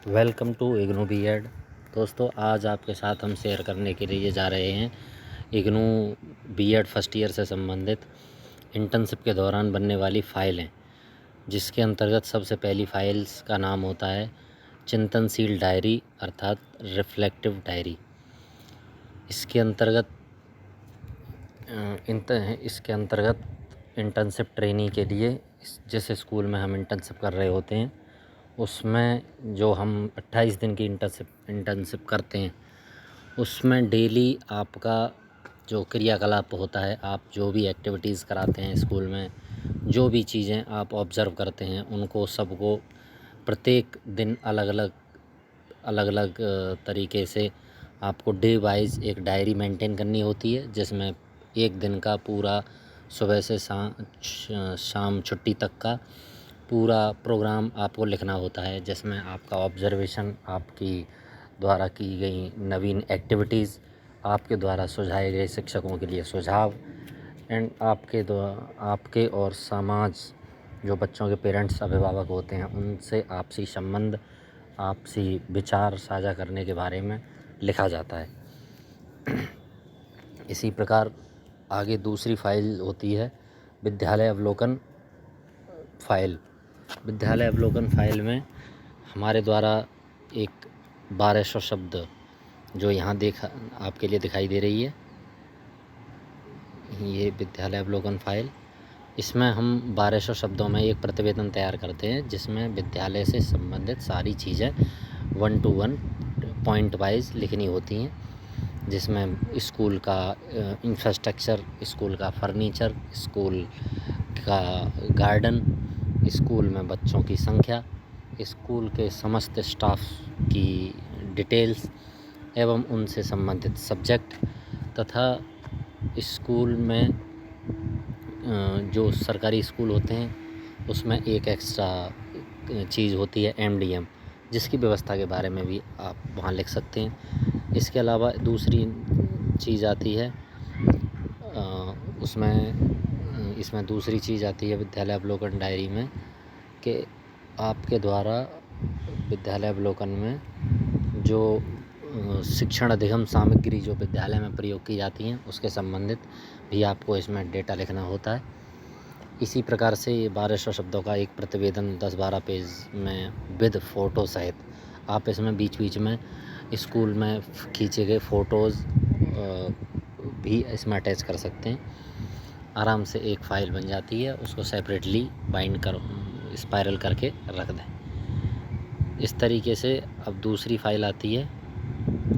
Welcome to IGNOU BEd. दोस्तों, आज आपके साथ हम शेयर करने के लिए जा रहे हैं इग्नू बीएड फर्स्ट ईयर से संबंधित इंटर्नशिप के दौरान बनने वाली फ़ाइलें, जिसके अंतर्गत सबसे पहली फ़ाइल्स का नाम होता है चिंतनशील डायरी अर्थात रिफ्लेक्टिव डायरी। इसके अंतर्गत इंटर्नशिप ट्रेनी के लिए जिस स्कूल में हम इंटर्नशिप कर रहे होते हैं उसमें जो हम 28 दिन की इंटर्नशिप करते हैं उसमें डेली आपका जो क्रियाकलाप होता है, आप जो भी एक्टिविटीज़ कराते हैं स्कूल में, जो भी चीज़ें आप ऑब्ज़र्व करते हैं उनको सबको प्रत्येक दिन अलग अलग तरीके से आपको डे वाइज़ एक डायरी मेंटेन करनी होती है, जिसमें एक दिन का पूरा सुबह से शाम छुट्टी तक का पूरा प्रोग्राम आपको लिखना होता है, जिसमें आपका ऑब्ज़र्वेशन, आपकी द्वारा की गई नवीन एक्टिविटीज़, आपके द्वारा सुझाए गए शिक्षकों के लिए सुझाव एंड आपके और समाज जो बच्चों के पेरेंट्स अभिभावक होते हैं उनसे आपसी संबंध, आपसी विचार साझा करने के बारे में लिखा जाता है। इसी प्रकार आगे दूसरी फ़ाइल होती है विद्यालय अवलोकन फ़ाइल। विद्यालय अवलोकन फ़ाइल में हमारे द्वारा एक 1200 शब्द जो यहाँ आपके लिए दिखाई दे रही है, ये विद्यालय अवलोकन फ़ाइल। इसमें हम 1200 शब्दों में एक प्रतिवेदन तैयार करते हैं, जिसमें विद्यालय से संबंधित सारी चीज़ें 1 to 1 पॉइंट वाइज लिखनी होती हैं, जिसमें स्कूल का इंफ्रास्ट्रक्चर, स्कूल का फर्नीचर, स्कूल का गार्डन, स्कूल में बच्चों की संख्या, स्कूल के समस्त स्टाफ की डिटेल्स एवं उनसे संबंधित सब्जेक्ट तथा स्कूल में जो सरकारी स्कूल होते हैं उसमें एक एक्स्ट्रा चीज़ होती है एमडीएम, जिसकी व्यवस्था के बारे में भी आप वहाँ लिख सकते हैं। इसके अलावा दूसरी चीज़ आती है इसमें दूसरी चीज़ आती है विद्यालय अवलोकन डायरी में कि आपके द्वारा विद्यालय अवलोकन में जो शिक्षण अधिगम सामग्री जो विद्यालय में प्रयोग की जाती हैं उसके संबंधित भी आपको इसमें डेटा लिखना होता है। इसी प्रकार से ये 1200 शब्दों का एक प्रतिवेदन 10-12 पेज में विद फ़ोटो सहित आप इसमें बीच में स्कूल में खींचे गए फ़ोटोज़ भी इसमें अटैच कर सकते हैं। आराम से एक फ़ाइल बन जाती है, उसको सेपरेटली स्पाइरल करके रख दें। इस तरीके से अब दूसरी फ़ाइल आती है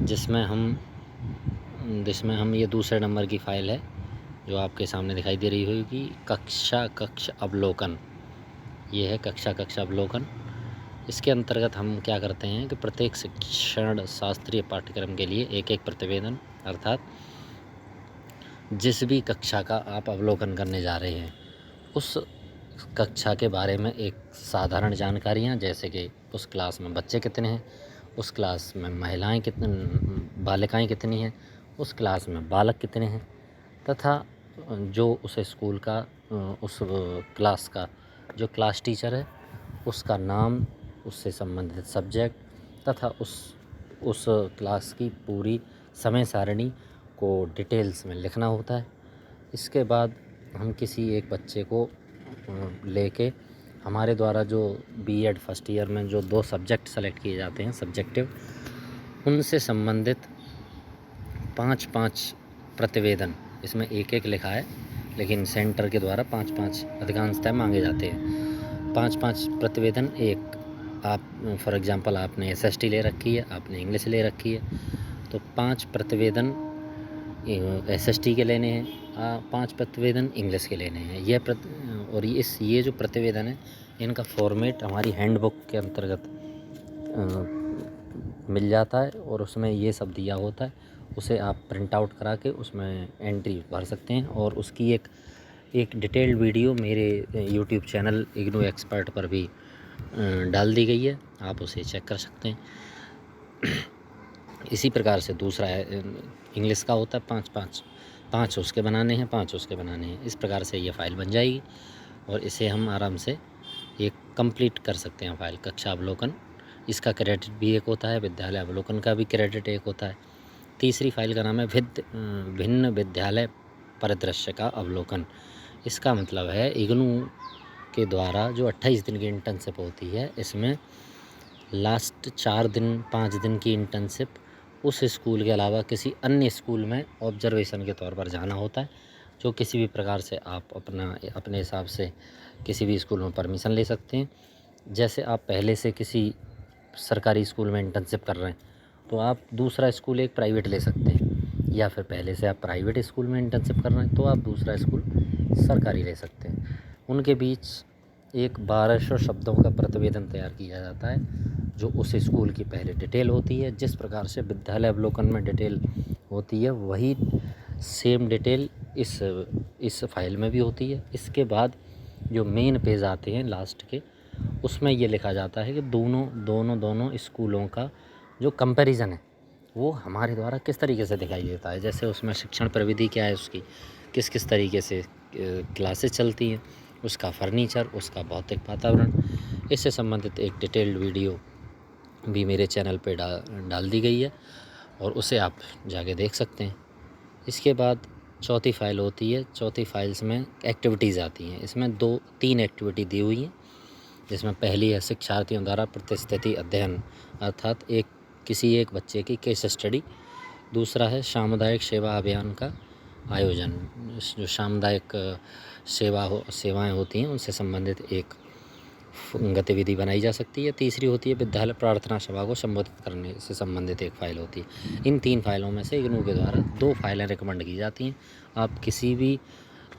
जिसमें हम ये दूसरे नंबर की फ़ाइल है जो आपके सामने दिखाई दे रही होगी, कक्ष अवलोकन। ये है कक्षा अवलोकन। इसके अंतर्गत हम क्या करते हैं कि प्रत्येक शिक्षण शास्त्रीय पाठ्यक्रम के लिए एक प्रतिवेदन अर्थात जिस भी कक्षा का आप अवलोकन करने जा रहे हैं उस कक्षा के बारे में एक साधारण जानकारियाँ, जैसे कि उस क्लास में बच्चे कितने हैं, उस क्लास में बालिकाएँ कितनी हैं, उस क्लास में बालक कितने हैं, तथा जो उस स्कूल का उस क्लास का जो क्लास टीचर है उसका नाम, उससे संबंधित सब्जेक्ट तथा उस क्लास की पूरी समय सारणी को डिटेल्स में लिखना होता है। इसके बाद हम किसी एक बच्चे को लेके हमारे द्वारा जो बीएड फर्स्ट ईयर में जो 2 सब्जेक्ट सेलेक्ट किए जाते हैं सब्जेक्टिव, उनसे संबंधित 5-5 प्रतिवेदन, इसमें एक लिखा है लेकिन सेंटर के द्वारा 5-5 अधिकांशतः मांगे जाते हैं। 5-5 प्रतिवेदन आप फॉर एग्ज़ाम्पल आपने एसएसटी ले रखी है, आपने इंग्लिश ले रखी है, तो 5 प्रतिवेदन एसएसटी के लेने हैं, 5 प्रतिवेदन इंग्लिश के लेने हैं। ये जो प्रतिवेदन है इनका फॉर्मेट हमारी हैंडबुक के अंतर्गत मिल जाता है और उसमें ये सब दिया होता है। उसे आप प्रिंट आउट करा के उसमें एंट्री भर सकते हैं और उसकी एक डिटेल्ड वीडियो मेरे यूट्यूब चैनल इग्नू एक्सपर्ट पर भी डाल दी गई है, आप उसे चेक कर सकते हैं। इसी प्रकार से दूसरा है इंग्लिश का होता है 5 उसके बनाने हैं, 5 उसके बनाने हैं। इस प्रकार से ये फ़ाइल बन जाएगी और इसे हम आराम से कंप्लीट कर सकते हैं फ़ाइल कक्षा अवलोकन इसका क्रेडिट भी एक होता है, विद्यालय अवलोकन का भी क्रेडिट एक होता है। तीसरी फाइल का नाम है भिन्न विद्यालय परिदृश्य का अवलोकन। इसका मतलब है इग्नू के द्वारा जो 28 दिन की इंटर्नशिप होती है, इसमें लास्ट 4 दिन 5 दिन की इंटर्नशिप उस स्कूल के अलावा किसी अन्य स्कूल में ऑब्जर्वेशन के तौर पर जाना होता है, जो किसी भी प्रकार से आप अपने हिसाब से किसी भी स्कूल में परमिशन ले सकते हैं। जैसे आप पहले से किसी सरकारी स्कूल में इंटर्नशिप कर रहे हैं, तो आप दूसरा स्कूल एक प्राइवेट ले सकते हैं, या फिर पहले से आप प्राइवेट स्कूल में इंटर्नशिप कर रहे हैं तो आप दूसरा स्कूल सरकारी ले सकते हैं। उनके बीच एक 1200 शब्दों का प्रतिवेदन तैयार किया जाता है, जो उस स्कूल की पहले डिटेल होती है। जिस प्रकार से विद्यालय अवलोकन में डिटेल होती है, वही सेम डिटेल इस फाइल में भी होती है। इसके बाद जो मेन पेज आते हैं लास्ट के, उसमें ये लिखा जाता है कि दोनों स्कूलों का जो कंपैरिजन है वो हमारे द्वारा किस तरीके से दिखाई देता है। जैसे उसमें शिक्षण प्रविधि क्या है, उसकी किस किस तरीके से क्लासेस चलती हैं, उसका फर्नीचर, उसका भौतिक वातावरण, इससे संबंधित एक डिटेल्ड वीडियो भी मेरे चैनल पे डाल दी गई है, और उसे आप जाके देख सकते हैं। इसके बाद चौथी फाइल होती है। चौथी फाइल्स में एक्टिविटीज़ आती हैं। इसमें 2-3 एक्टिविटी दी हुई हैं, जिसमें पहली है शिक्षार्थियों द्वारा प्रतिस्थिति अध्ययन, अर्थात किसी एक बच्चे की केस स्टडी। दूसरा है सामुदायिक सेवा अभियान का आयोजन, जो सामुदायिक सेवाएं होती हैं उनसे संबंधित एक गतिविधि बनाई जा सकती है। तीसरी होती है विद्यालय प्रार्थना सभा को संबोधित करने से संबंधित एक फ़ाइल होती है। इन 3 फाइलों में से इग्नू के द्वारा 2 फाइलें रिकमेंड की जाती हैं। आप किसी भी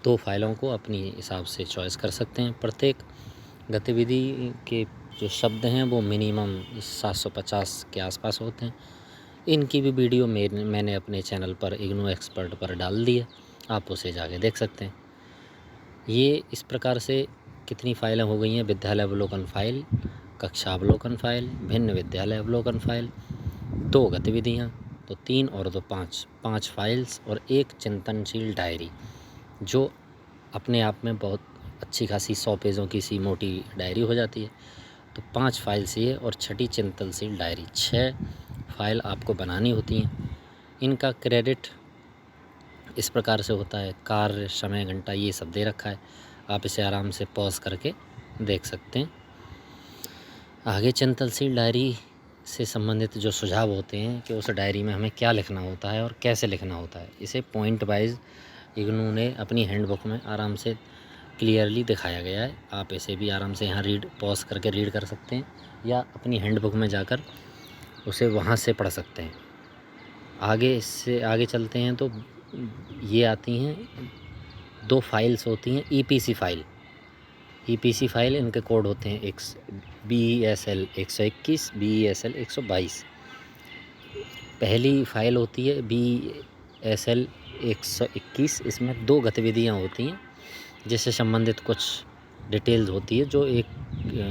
2 फाइलों को अपनी हिसाब से चॉइस कर सकते हैं। प्रत्येक गतिविधि के जो शब्द हैं वो मिनिमम 750 के आसपास होते हैं। इनकी भी वीडियो मैंने अपने चैनल पर इग्नू एक्सपर्ट पर डाल दी है, आप उसे जाके देख सकते हैं। ये इस प्रकार से कितनी फाइलें हो गई हैं: विद्यालय अवलोकन फाइल, कक्षा अवलोकन फाइल, भिन्न विद्यालय अवलोकन फाइल, 2 गतिविधियाँ, तो 3 और 2 5 फाइल्स और एक चिंतनशील डायरी, जो अपने आप में बहुत अच्छी खासी 100 पेजों की सी मोटी डायरी हो जाती है। तो 5 फाइल्स ये और 6ठी चिंतनशील डायरी, 6 फाइल आपको बनानी होती हैं। इनका क्रेडिट इस प्रकार से होता है, कार्य, समय, घंटा, ये सब दे रखा है। आप इसे आराम से पॉज करके देख सकते हैं। आगे चिंतनशील डायरी से संबंधित जो सुझाव होते हैं कि उस डायरी में हमें क्या लिखना होता है और कैसे लिखना होता है, इसे पॉइंट वाइज इग्नू ने अपनी हैंडबुक में आराम से क्लियरली दिखाया गया है। आप इसे भी आराम से यहाँ पॉज करके रीड कर सकते हैं, या अपनी हैंडबुक में जाकर उसे वहाँ से पढ़ सकते हैं। इससे आगे चलते हैं तो ये आती हैं 2 फाइल्स होती हैं ईपीसी फाइल। इनके कोड होते हैं BESL 121, BESL 122। पहली फाइल होती है BESL 121। इसमें 2 गतिविधियाँ होती हैं, जिससे संबंधित कुछ डिटेल्स होती है, जो एक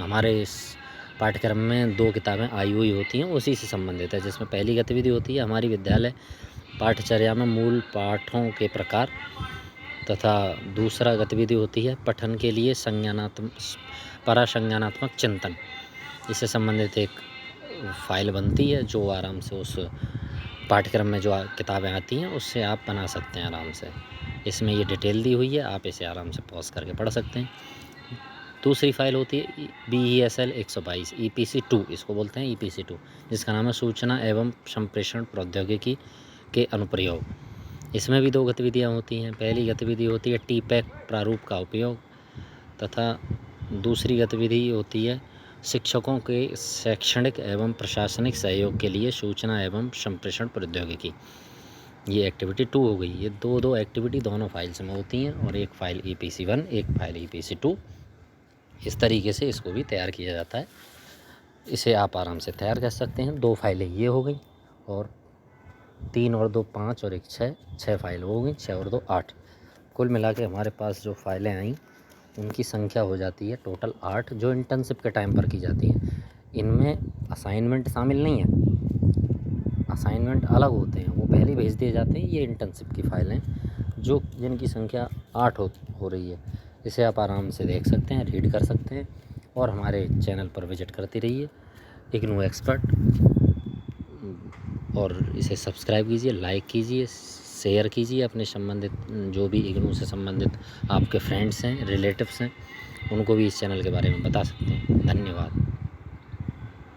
हमारे इस पाठ्यक्रम में 2 किताबें आई हुई होती हैं, उसी से संबंधित है। जिसमें पहली गतिविधि होती है हमारी विद्यालय पाठ्यचर्या में मूल पाठों के प्रकार, तथा दूसरा गतिविधि होती है पठन के लिए संज्ञानात्मक चिंतन। इससे संबंधित एक फ़ाइल बनती है, जो आराम से उस पाठ्यक्रम में जो किताबें आती हैं उससे आप बना सकते हैं आराम से। इसमें ये डिटेल दी हुई है, आप इसे आराम से पॉज करके पढ़ सकते हैं। दूसरी फाइल होती है BESL 122, EPC 2 इसको बोलते हैं, EPC 2, जिसका नाम है सूचना एवं संप्रेषण प्रौद्योगिकी के अनुप्रयोग। इसमें भी 2 गतिविधियाँ होती हैं। पहली गतिविधि होती है TPEC प्रारूप का उपयोग, तथा दूसरी गतिविधि होती है शिक्षकों के शैक्षणिक एवं प्रशासनिक सहयोग के लिए सूचना एवं संप्रेषण प्रौद्योगिकी। ये एक्टिविटी 2 हो गई। ये 2 एक्टिविटी दोनों फाइल्स में होती हैं, और एक फ़ाइल EPC 1, एक फ़ाइल EPC 2। इस तरीके से इसको भी तैयार किया जाता है। इसे आप आराम से तैयार कर सकते हैं। 2 फाइलें ये हो गई, और 3 और 2 5 और 1 6 फाइल हो गई। 6 और 2 8। कुल मिला के हमारे पास जो फाइलें आईं उनकी संख्या हो जाती है टोटल 8, जो इंटर्नशिप के टाइम पर की जाती हैं। इनमें असाइनमेंट शामिल नहीं है, असाइनमेंट अलग होते हैं, वो पहले भेज दिए जाते हैं। ये इंटर्नशिप की फाइलें जिनकी संख्या 8 हो रही है। इसे आप आराम से देख सकते हैं, रीड कर सकते हैं, और हमारे चैनल पर विजिट करते रहिए। इग्नू एक्सपर्ट, और इसे सब्सक्राइब कीजिए, लाइक कीजिए, शेयर कीजिए अपने संबंधित जो भी इग्नू से संबंधित आपके फ्रेंड्स हैं, रिलेटिव्स हैं, उनको भी इस चैनल के बारे में बता सकते हैं। धन्यवाद।